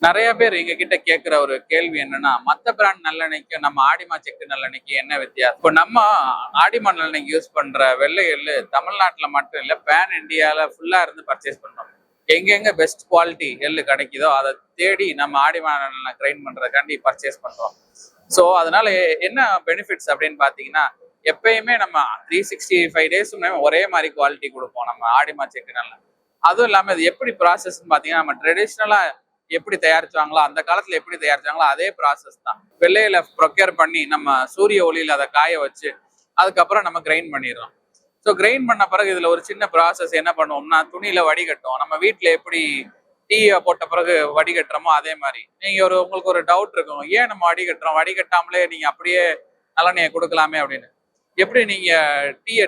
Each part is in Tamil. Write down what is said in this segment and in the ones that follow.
நிறைய பேர் எங்க கிட்ட கேட்கிற ஒரு கேள்வி என்னன்னா, மத்த பிராண்ட் நல்லெண்ணெய்க்கும் நம்ம ஆடிமா செக்கு நல்லெண்ணெய்க்கு என்ன வித்தியாசம்? இப்போ நம்ம ஆடிமா நல்லெண்ணெய்க்கு யூஸ் பண்ற வெள்ளை எள்ளு தமிழ்நாட்டுல மட்டும் இல்ல, பேன் இந்தியால ஃபுல்லா இருந்து பர்ச்சேஸ் பண்றோம். எங்கெங்க பெஸ்ட் குவாலிட்டி எள்ளு கிடைக்குதோ அதை தேடி நம்ம ஆடிமா நல்லெண்ணெய் கிரைண்ட் பண்றதுக்காண்டி பர்ச்சேஸ் பண்றோம். ஸோ அதனால என்ன பெனிஃபிட்ஸ் அப்படின்னு பாத்தீங்கன்னா, எப்பயுமே நம்ம 365 டேஸுமே ஒரே மாதிரி குவாலிட்டி கொடுப்போம் நம்ம ஆடிமா செக்கு நல்லெண்ணெய். அதுவும் இல்லாம இது எப்படி ப்ராசஸ்ன்னு பாத்தீங்கன்னா, நம்ம ட்ரெடிஷ்னலா எப்படி தயாரிச்சாங்களோ அந்த காலத்துல எப்படி தயாரிச்சாங்களோ அதே ப்ராசஸ் தான். வெள்ளையில ப்ரொக்யூர் பண்ணி நம்ம சூரிய ஒளியில அதை காய வச்சு அதுக்கப்புறம் நம்ம கிரைண்ட் பண்ணிடுறோம். ஸோ கிரைண்ட் பண்ண பிறகு இதுல ஒரு சின்ன ப்ராசஸ் என்ன பண்ணுவோம்னா, துணியில வடிகட்டும். நம்ம வீட்டுல எப்படி டீயை போட்ட பிறகு வடிகட்டுறோமோ அதே மாதிரி நீங்க உங்களுக்கு ஒரு டவுட் இருக்கும், ஏன் நம்ம வடிகட்டுறோம், வடிகட்டாமலே நீங்க அப்படியே நலனையை கொடுக்கலாமே அப்படின்னு. எப்படி நீங்க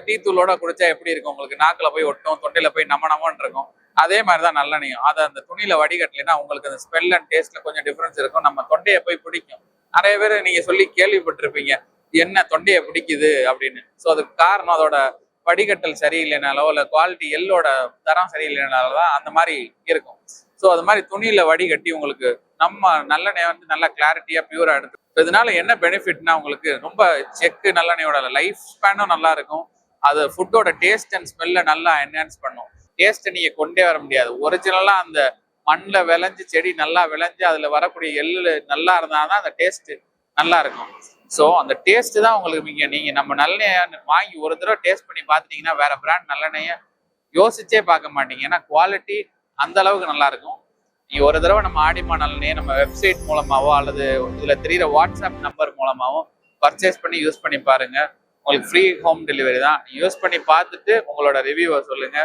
டீ தூளோட குடிச்சா எப்படி இருக்கும், உங்களுக்கு நாக்குல போய் ஒட்டும், தொண்டையில போய் நமன்னு இருக்கும். அதே மாதிரிதான் நல்லெண்ணெயும். அதை அந்த துணியில வடிகட்டலைன்னா உங்களுக்கு அந்த ஸ்மெல் அண்ட் டேஸ்ட்ல கொஞ்சம் டிஃபரன்ஸ் இருக்கும். நம்ம தொண்டையை போய் பிடிக்கும். நிறைய பேர் நீங்க சொல்லி கேள்விப்பட்டிருப்பீங்க, என்ன தொண்டையை பிடிக்குது அப்படின்னு. ஸோ அதுக்கு காரணம் அதோட வடிகட்டல் சரியில்லைனாலோ இல்ல குவாலிட்டி எள்ளோட தரம் சரியில்லைனாலதான் அந்த மாதிரி இருக்கும். ஸோ அது மாதிரி துணியில வடிகட்டி உங்களுக்கு நம்ம நல்லெண்ணெய் நல்லா கிளாரிட்டியா பியூரா எடுத்து. இதனால என்ன பெனிஃபிட்னா, உங்களுக்கு ரொம்ப செக்கு நல்லெண்ணெயோட லைஃப் ஸ்பேனும் நல்லா இருக்கும். அது ஃபுட்டோட டேஸ்ட் அண்ட் ஸ்மெல்ல நல்லா என்ஹான்ஸ் பண்ணும். டேஸ்ட் நீங்க கொண்டே வர முடியாது. ஒரிஜினலா அந்த மண்ணில் விளைஞ்சு செடி நல்லா விளைஞ்சு அதுல வரக்கூடிய எள்ளு நல்லா இருந்தாதான் அந்த டேஸ்ட் நல்லா இருக்கும். ஸோ அந்த டேஸ்ட் தான் உங்களுக்கு நீங்க நம்ம நல்லெண்ணெய் வாங்கி ஒரு தடவை டேஸ்ட் பண்ணி பார்த்துட்டீங்கன்னா வேற பிராண்ட் நல்லெண்ணெய யோசிச்சே பார்க்க மாட்டீங்க. ஏன்னா குவாலிட்டி அந்த அளவுக்கு நல்லா இருக்கும். நீங்க ஒரு தடவை நம்ம ஆடிமா நல்லெண்ணெயை நம்ம வெப்சைட் மூலமாவோ அல்லது இதுல தெரியுற வாட்ஸ்அப் நம்பர் மூலமாவோ பர்ச்சேஸ் பண்ணி யூஸ் பண்ணி பாருங்க. உங்களுக்கு ஃப்ரீ ஹோம் டெலிவரி தான். யூஸ் பண்ணி பார்த்துட்டு உங்களோட ரிவ்யூவை சொல்லுங்க.